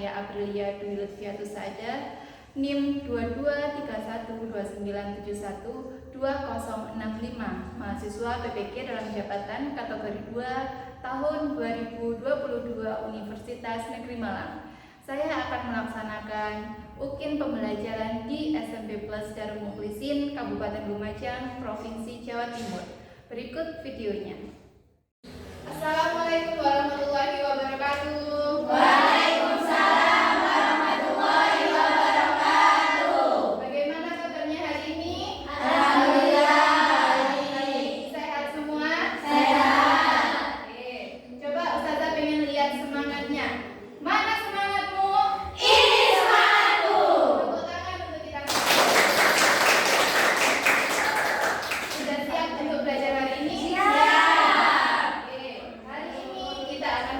saya Aprilia Dwi Lutfiatus Saada, NIM 223129712065, mahasiswa PPG dalam jabatan kategori 2 tahun 2022 Universitas Negeri Malang. Saya akan melaksanakan UKIN pembelajaran di SMP Plus Darul Mukhlisin, Kabupaten Lumajang, Provinsi Jawa Timur. Berikut videonya. Assalamualaikum warahmatullahi wabarakatuh. Waalaikumsalam warahmatullahi wabarakatuh. Bagaimana kabarnya hari ini? Alhamdulillah baik. Sehat semua? Sehat. Oke. Coba Ustazah pengen lihat semangatnya. Mana semangatmu? Ini semangatku. Tepuk tangan untuk kita. Sudah siap untuk belajar hari ini?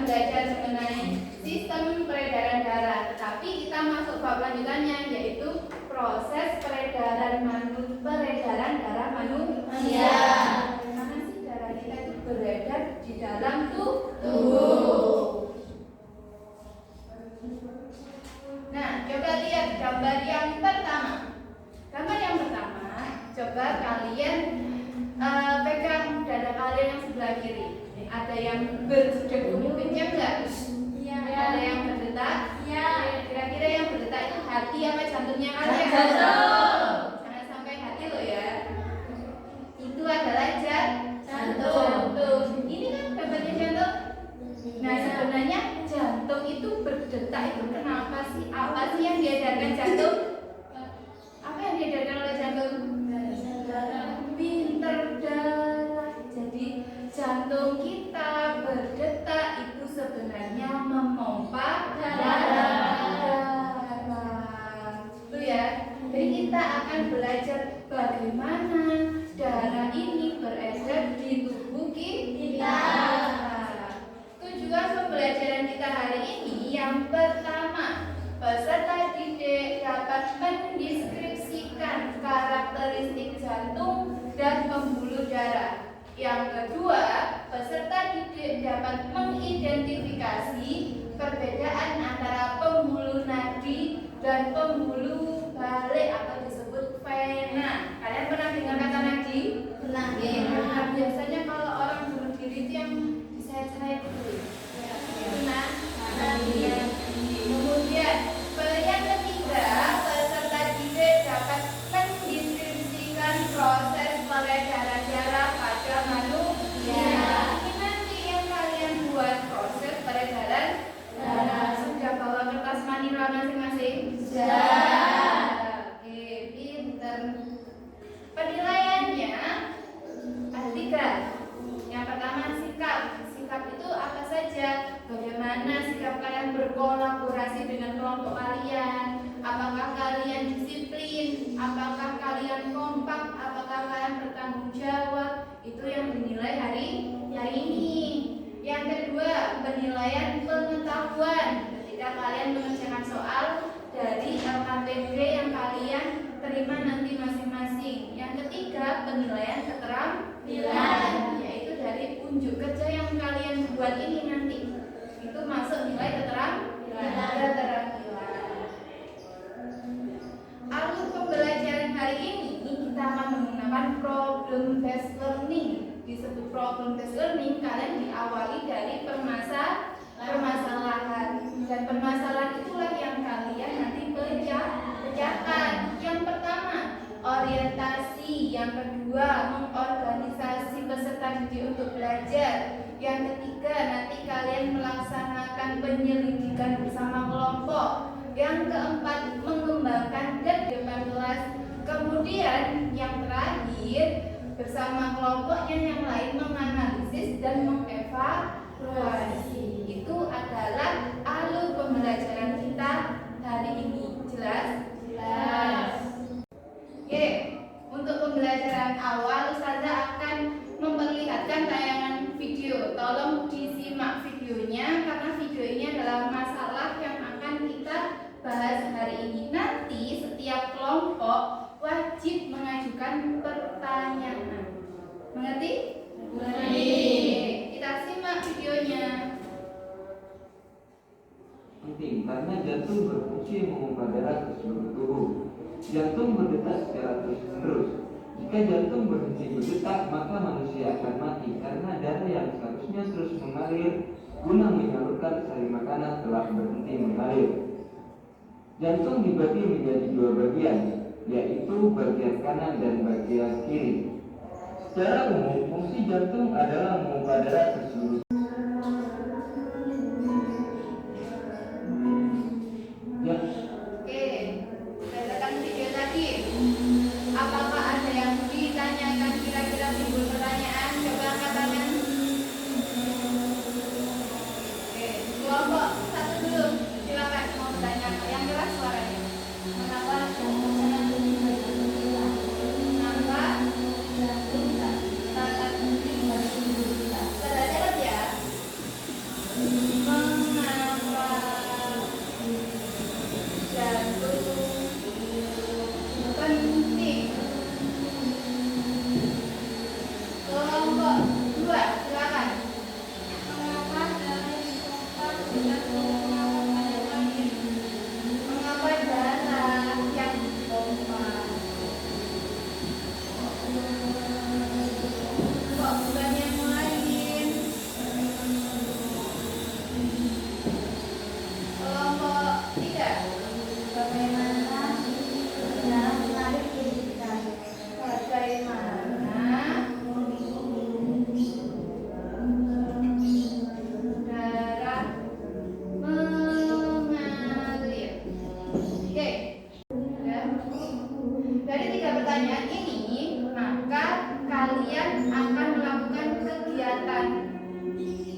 Belajar mengenai sistem peredaran darah, tapi kita masuk bab lanjutannya, yaitu proses peredaran darah manusia. Bagaimana sih darah kita itu beredar di dalam tubuh? Nah, coba lihat gambar yang pertama. Gambar yang pertama, coba kalian pegang dada kalian yang sebelah kiri. Ada yang berdegup kencang nggak? Iya. Ada yang berdetak? Iya. Kira-kira yang berdetak itu hati apa jantungnya kalian? Jantung. Jangan sampai hati loh ya. Itu adalah jantung. Ini kan gambarnya jantung. Nah, sebenarnya jantung itu berdetak itu kenapa sih? Apa sih yang diedarkan jantung? Apa yang diedarkan oleh jantung? Pinter darah. Jadi jantung kita berdetak itu sebenarnya memompa darah. Itu ya. Jadi kita akan belajar bagaimana darah ini beredar di tubuh kita. Tujuan pembelajaran kita hari ini yang pertama, peserta didik dapat mendeskripsikan karakteristik jantung dan pembuluh darah. Yang kedua, peserta didik dapat mengidentifikasi perbedaan antara pembuluh nadi dan pembuluh balik atau disebut vena. Kalian pernah dengar kata nadi? Pernah. Nah, biasanya kalau orang bunuh diri itu yang disayat-sayat itu. Itu nadi. Kemudian, yang ketiga, peserta didik dapat mendeskripsikan proses peredaran darah pada manusia. Ini nanti yang kalian buat proses peredaran darah. Sudah bawa kertas manila masing-masing? Sudah. Oke, pinter. Penilaiannya ada 3. Yang pertama sikap. Sikap itu apa saja? Bagaimana sikap kalian berkolaborasi dengan kelompok kalian? Apakah kalian disiplin? Apakah kalian kompak? Apakah kalian bertanggung jawab? Itu yang dinilai hari ini. Yang kedua, penilaian pengetahuan. Ketika kalian mengerjakan soal dari LKPD yang kalian terima nanti masing-masing. Yang ketiga, penilaian keterampilan, yaitu dari unjuk kerja yang kalian buat ini nanti. Itu masuk nilai keterampilan. Alur pembelajaran hari ini kita akan menggunakan problem based learning. Disebut problem based learning, kalian diawali dari permasalahan. Dan permasalahan itulah yang kalian nanti pecahkan. Yang pertama, orientasi. Yang kedua, mengorganisasi peserta didik untuk belajar. Yang ketiga, nanti kalian melaksanakan penyelidikan bersama kelompok. Yang keempat, mengembangkan dan depan kelas. Kemudian yang terakhir, bersama kelompoknya yang lain menganalisis dan mengevaluasi. Itu adalah alur pembelajaran kita hari ini. Jelas? Jelas. Oke, untuk pembelajaran awal Ustazah akan memperlihatkan tayangan video. Tolong disimak videonya karena video ini adalah masalah yang akan kita bahas hari ini. Nanti setiap kelompok wajib mengajukan pertanyaan. Mengerti? Mengerti. Kita simak videonya. Penting karena jantung berfungsi memompa darah ke seluruh tubuh. Jantung berdetak secara terus-menerus. Jika jantung berhenti berdetak, maka manusia akan mati karena darah yang seharusnya terus mengalir guna menyalurkan sari makanan telah berhenti mengalir. Jantung dibagi menjadi dua bagian, yaitu bagian kanan dan bagian kiri. Secara umum, fungsi jantung adalah memompa darah ke seluruh. Oke, berdasarkan video tadi, apakah ada yang ditanyakan kira-kira timbul pertanyaan? Coba angkat tangan. Oke, kelompok satu dulu, silakan mau bertanya yang keras suaranya. Mengapa? Terhadap ya. Mengapa jantung penting? Kelompok dua, silakan. Mengapa darah dipompa dengan mengapa lain? Mengapa darah yang dipompa? Kok bukan yang lain? Kelompok tiga. Bagaimana darah mengalir ke kita? Bagaimana darah mengalir? Oke. Ya. Dari tiga pertanyaan ini, maka kalian akan melakukan kegiatan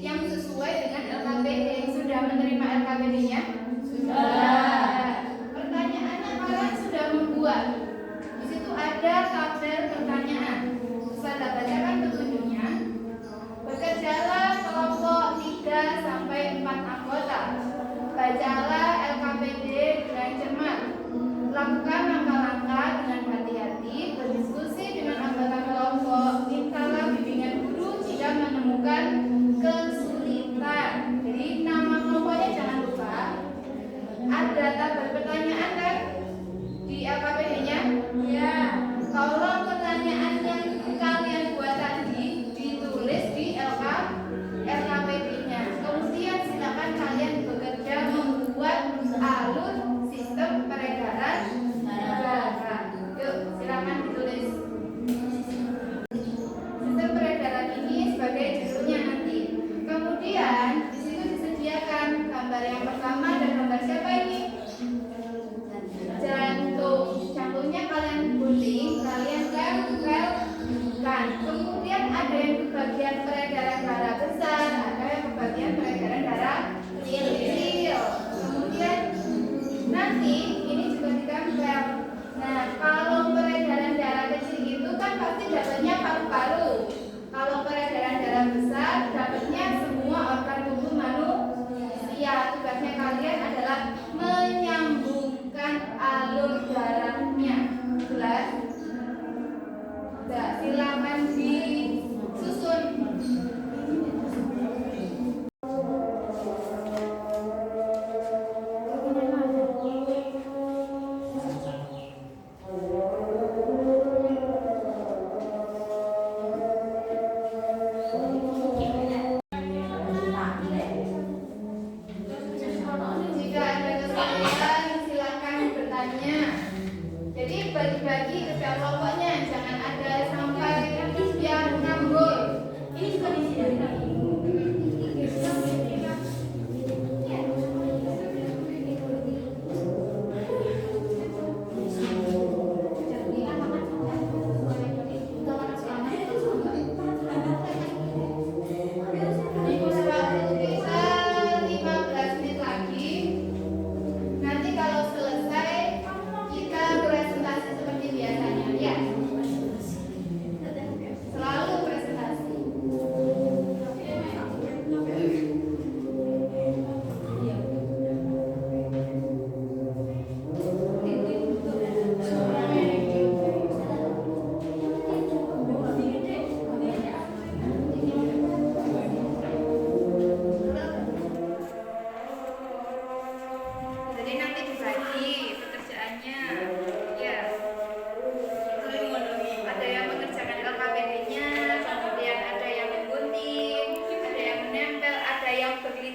yang sesuai dengan LKPD. Sudah menerima LKPD-nya? Sudah. Pertanyaannya kalian sudah membuat. Di situ ada tabel pertanyaan. Saya bacakan petunjuknya. Bekerjalah kelompok 3 sampai 4 anggota. Bacalah LKPD dengan cermat. Lakukan langkah-langkah dengan hati-hati. Berdiskusi dengan anggota kelompok. Mintalah bimbingan guru jika menemukan kesulitan. Jadi nama kelompoknya jangan lupa. Ada tabel pertanyaan kan di LKPD-nya? Ya. Kalau pertanyaan yang kalian buat tadi ditulis di LKPD-nya. Kemudian silakan kalian bekerja membuat alur sistem peredaran darah. Yuk, silakan ditulis. Sistem peredaran ini sebagai judulnya nanti. Kemudian di situ disediakan gambar yang pertama dan gambar siapa ini? Jantung. Jantungnya kalian gunting, kalian kan. Kemudian ada yang di bagian peredaran darah besar, ada yang di bagian peredaran darah kecil. Kemudian nanti ini juga ditempel. Nah, kalau peredaran darah kecil itu kan pasti dapatnya paru-paru. Kalau peredaran darah besar dapatnya semua organ tubuh manusia. Tugasnya kalian adalah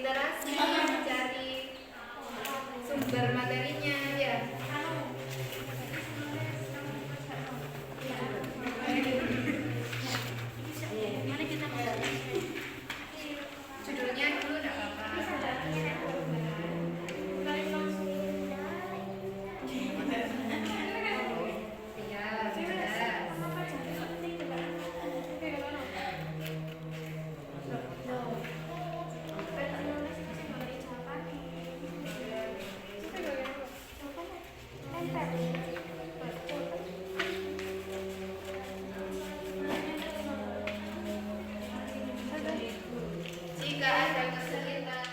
literasi, mencari sumber materinya ya. Judulnya dulu enggak apa-apa. Iya, jelas. Jika ada kesulitan,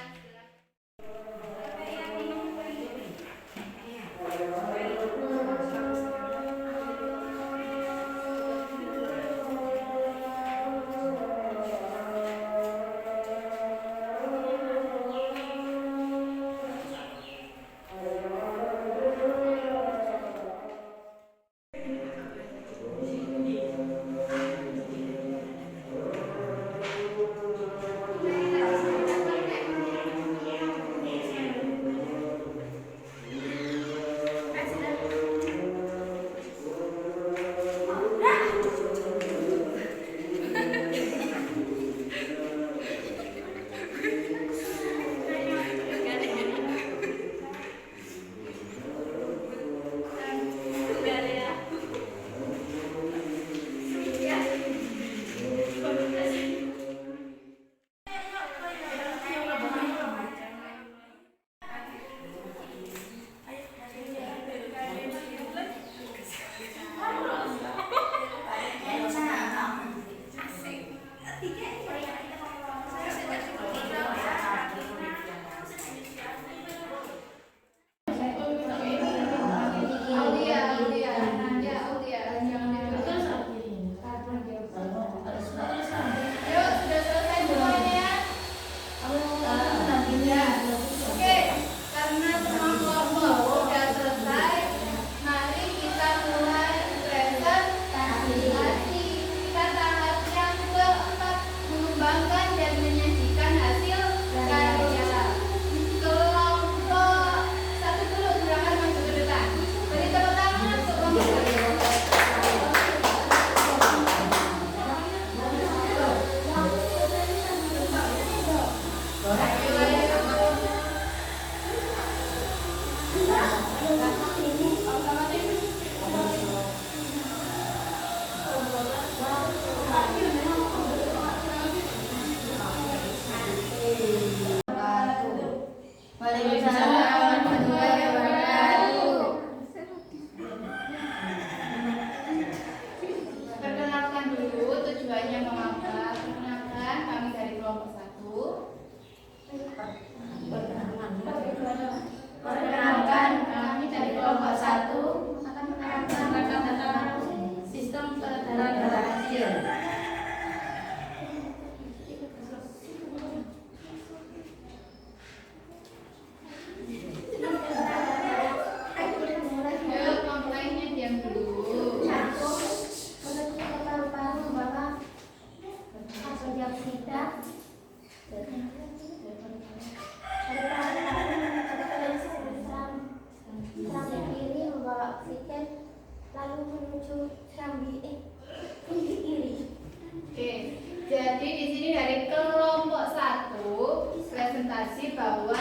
Jadi di sini dari kelompok 1 presentasi bahwa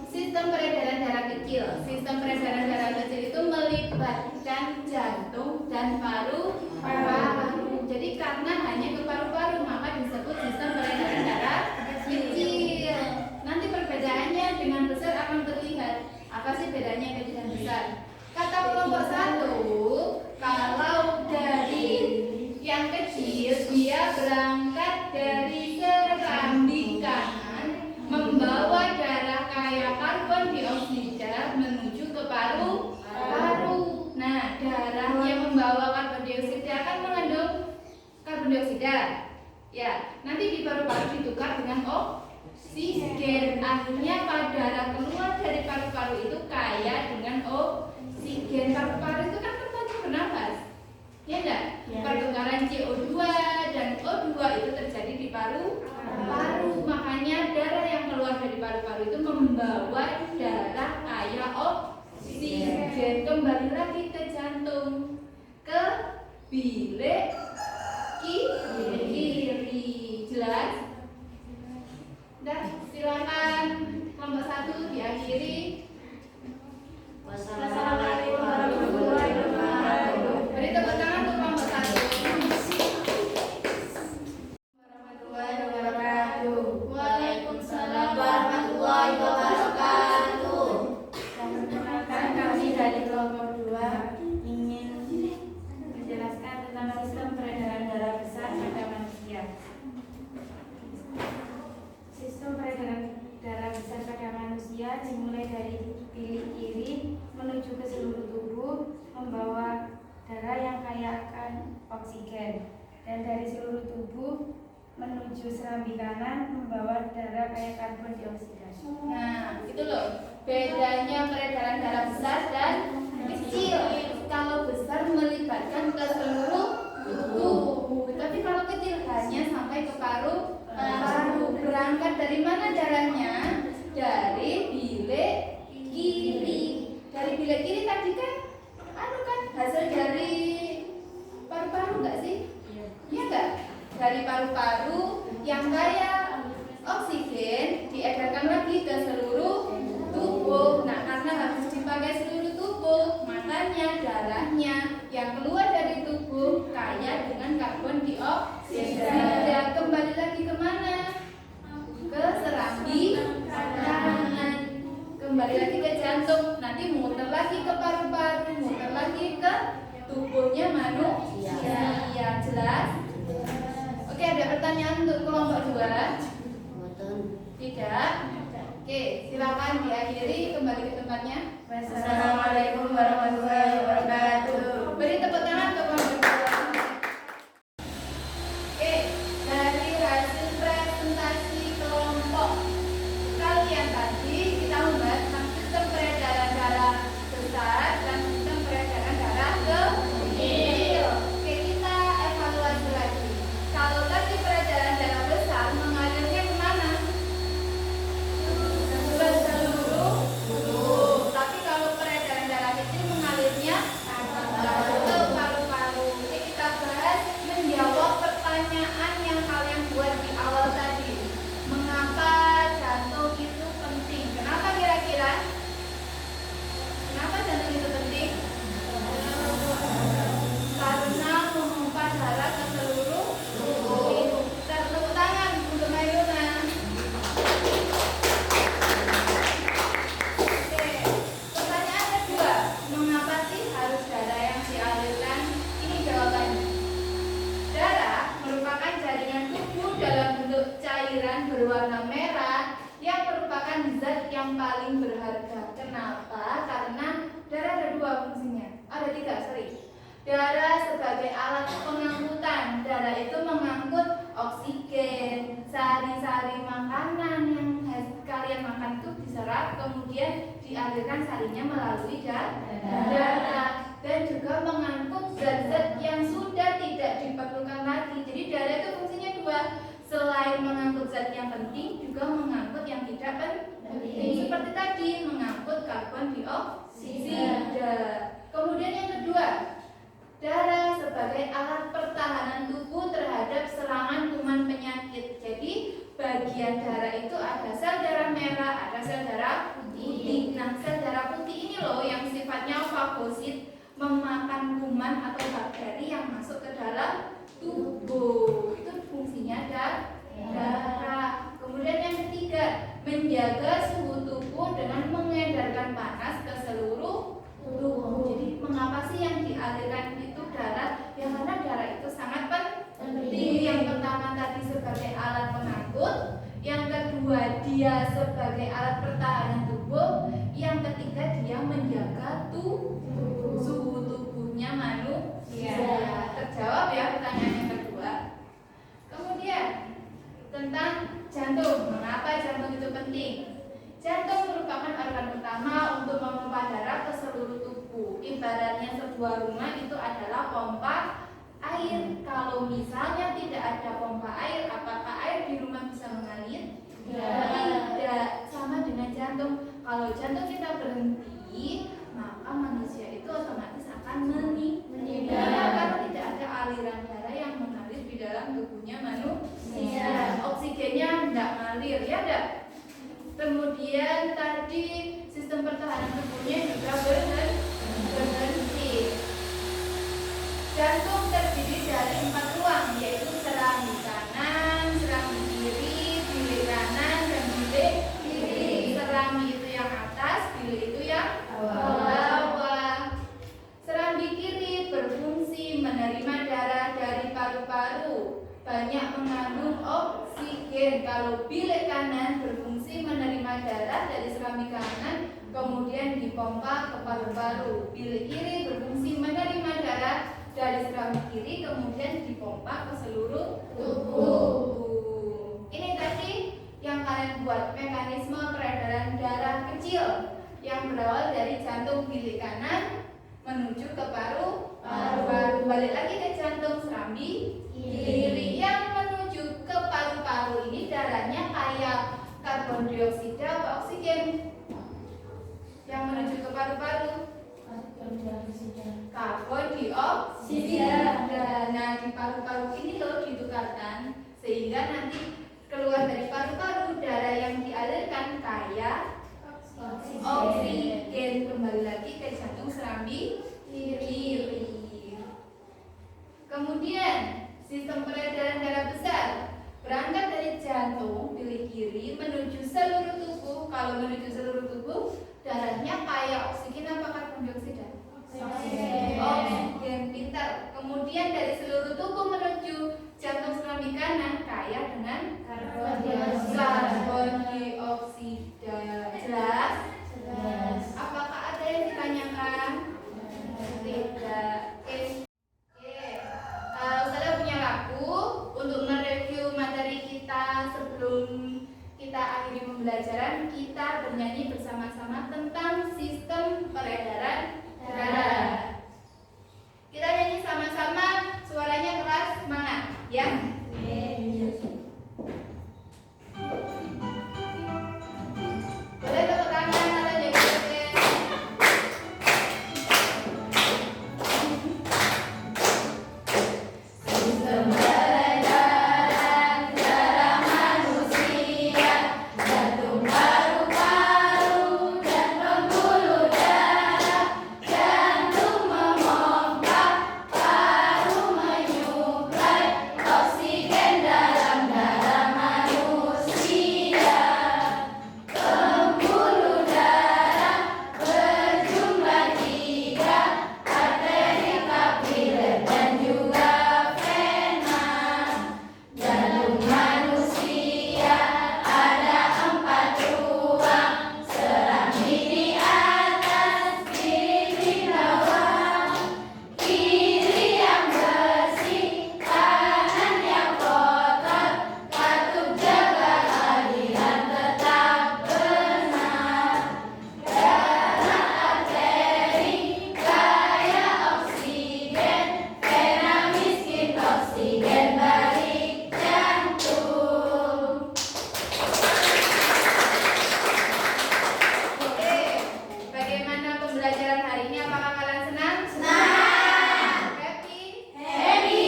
sistem peredaran darah kecil. Sistem peredaran darah kecil itu melibatkan jantung dan paru-paru. Jadi karena hanya ke paru-paru maka disebut sistem peredaran darah kecil. Nanti perbedaannya dengan besar akan terlihat. Apa sih bedanya kecil dan besar? Kata kelompok 1, kalau dari yang kecil dia berangkat dari serambi kanan membawa darah kaya karbon dioksida menuju ke paru-paru. Nah, darah yang membawa karbon dioksida akan mengandung karbon dioksida. Ya, nanti di paru-paru ditukar dengan oksigen. Akhirnya darah keluar dari paru-paru itu kaya dengan oksigen. Paru-paru itu kan tempatnya bernapas. Ya enggak? Ya. Pertukaran CO2 dan O2 itu terjadi di paru-paru. Makanya darah yang keluar dari paru paru-paru itu membawa darah kaya oksigen. Kembali lagi ke jantung, ke bilik kiri. Jelas? Udah, silakan kelompok 1 diakhiri. Wassalamualaikum warahmatullahi wabarakatuh. Beri tepuk tangan untuk kelompok 1. Warahmatullahi wabarakatuh. Waalaikumsalam warahmatullahi wabarakatuh. Perkenalkan, kami dari kelompok 2 ingin menjelaskan tentang sistem peredaran darah besar pada manusia. Sistem peredaran darah besar pada manusia dimulai dari bilik kiri menuju ke seluruh tubuh, membawa darah yang kaya akan oksigen, dan dari seluruh tubuh menuju serambi kanan membawa darah kaya karbon dioksida. Nah, itu loh bedanya peredaran darah besar dan kecil. Kalau besar melibatkan ke seluruh tubuh, tapi kalau kecil hanya sampai ke paru. Berangkat dari mana darahnya? Dari bilik kiri. Dari bilik kiri tadi kan hasil dari paru-paru enggak sih? Iya enggak? Dari paru-paru yang kaya oksigen diedarkan lagi ke seluruh tubuh. Nah, karena harus dipakai seluruh tubuh, makanya darahnya yang keluar dari tubuh kaya dengan karbon dioksida. Kembali lagi kemana? Ke serambi kanan. Kembali lagi ke jantung, nanti muter lagi ke paru-paru, muter lagi ke tubuhnya manusia. Jelas? Oke, ada pertanyaan untuk kelompok 2? Tidak? Oke, silakan diakhiri, kembali ke tempatnya. Wassalamualaikum warahmatullahi wabarakatuh. Beri tepuk tangan untuk kelompok 2. Oke, dari hasil presentasi kelompok kalian tadi kita membahas tentang sistem peredaran darah besar dan sistem peredaran darah kecil. Oke, kita evaluasi lagi. Kalau tadi peredaran darah besar mengalirnya kemana? Ke seluruh tubuh. Tapi kalau peredaran darah kecil mengalirnya ke paru-paru. Oke, kita bahas menjawab pertanyaan yang kalian buat di awal tadi. Mengapa jantung itu penting? Kenapa kira-kira? Kenapa jantung itu penting? Karena memompa darah ke seluruh tubuh. Tepuk tangan untuk Mairuna. Oke, pertanyaan kedua, mengapa sih harus darah yang dialirkan? Ini jawabannya. Darah merupakan jaringan tubuh dalam bentuk cairan berwarna merah yang merupakan zat yang paling berharga. Kenapa? Karena darah ada 2 fungsinya. Ada 3, sorry. Darah sebagai alat pengangkutan. Darah itu mengangkut oksigen, sari-sari makanan yang kalian makan itu diserap, kemudian dialirkan sarinya melalui darah, dan juga mengangkut zat-zat yang sudah tidak diperlukan lagi. Jadi darah itu fungsinya 2. Selain mengangkut zat yang penting, juga mengangkut yang tidak penting. Seperti tadi, mengangkut karbon dioksida. Kemudian yang kedua, darah sebagai alat pertahanan tubuh terhadap serangan kuman penyakit. Jadi bagian darah itu ada sel darah merah, ada sel darah putih. Nah, sel darah putih ini loh yang sifatnya fagosit, memakan kuman atau bakteri yang masuk ke dalam tubuh. Itu fungsinya darah. Kemudian yang ketiga, menjaga suhu tubuh dengan mengedarkan panas ke seluruh tubuh. Jadi mengapa sih yang dialirkan itu darah? Ya karena darah itu sangat penting. Yang pertama tadi sebagai alat pengangkut, yang kedua dia sebagai alat pertahanan tubuh, yang ketiga dia menjaga suhu tubuhnya manusia. Terjawab ya pertanyaan yang kedua. Kemudian tentang jantung, mengapa jantung itu penting? Jantung merupakan organ utama untuk memompa darah ke seluruh tubuh. Ibaratnya sebuah rumah itu adalah pompa air. Kalau misalnya tidak ada pompa air, apakah air di rumah bisa mengalir? Tidak. Sama dengan jantung. Kalau jantung kita berhenti, maka manusia itu otomatis akan meninggal karena tidak ada aliran darah yang mengalir di dalam tubuhnya manusia. Oksigennya tidak mengalir, ya enggak? Kemudian tadi sistem pertahanan tubuhnya juga berhenti. Jantung terdiri dari 4 ruang, yaitu serambi kanan, serambi kiri, bilik kanan, dan bilik kiri. Serambi itu yang atas, bilik itu yang bawah. Serambi kiri berfungsi menerima darah dari paru-paru, banyak mengandung oksigen. Kalau bilik kanan berfungsi menerima darah dari serambi kanan, kemudian dipompa ke paru-paru. Bilik kiri berfungsi menerima darah dari serambi kiri, kemudian dipompa ke seluruh tubuh. Ini tadi yang kalian buat, mekanisme peredaran darah kecil yang berawal dari jantung bilik kanan menuju ke paru-paru. Balik lagi ke jantung serambi kiri yang menuju ke paru-paru. Ini darahnya kayak karbon dioksida atau oksigen. Yang menuju ke paru-paru karbon dioksida. Nah, di paru-paru ini loh ditukarkan sehingga nanti keluar dari paru-paru darah yang dialirkan kayak oksigen. Kembali lagi ke jantung serambi kiri. Kemudian sistem peredaran darah besar berangkat dari jantung bilik kiri menuju seluruh tubuh. Kalau menuju seluruh tubuh, darahnya kayak oksigen apa karbon dioksida? Oksigen, pintar. Kemudian dari seluruh tubuh menuju jantung serambi kanan kaya dengan karbon dioksida. Jelas? Apakah ada yang ditanyakan? Tidak. Saya punya lagu untuk mereview materi kita sebelum kita akhiri pembelajaran. Kita bernyanyi bersama-sama tentang sistem peredaran darah. Kita nyanyi sama-sama, suaranya keras, semangat, ya. Boleh tepuk tangan atau joget-joget. Sistem peredaran darah manusia, jantung, paru-paru, dan pembuluh darah. Jantung memompa, paru menyuplai oksigen dalam darah manusia. Pembuluh darah berjumlah 3, arteri, kapiler, dan juga vena. Jantung manusia ada 4 ruang, serambi di atas, bilik di bawah. Kiri yang bersih, kanan yang kotor, katup jaga aliran tetap benar. Darah arteri kaya oksigen, vena miskin oksigen balik jantung. Oke, bagaimana pembelajaran hari ini? Apakah kalian senang? Senang. Happy? Happy.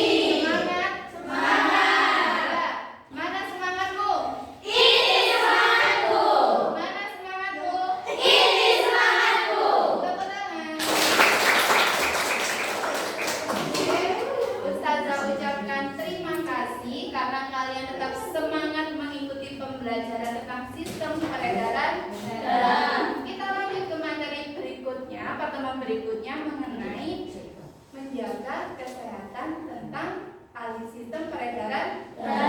Semangat? Semangat. Mana semangatmu? Ini semangatku. Mana semangatmu? Ini semangatku. Tepuk tangan. Oke, Ustazah ucapkan terima kasih karena kalian tetap semangat mengikuti pembelajaran tentang sistem peredaran darah. Kita lanjut ke materi berikutnya, pertemuan berikutnya mengenai menjaga kesehatan tentang sistem peredaran darah.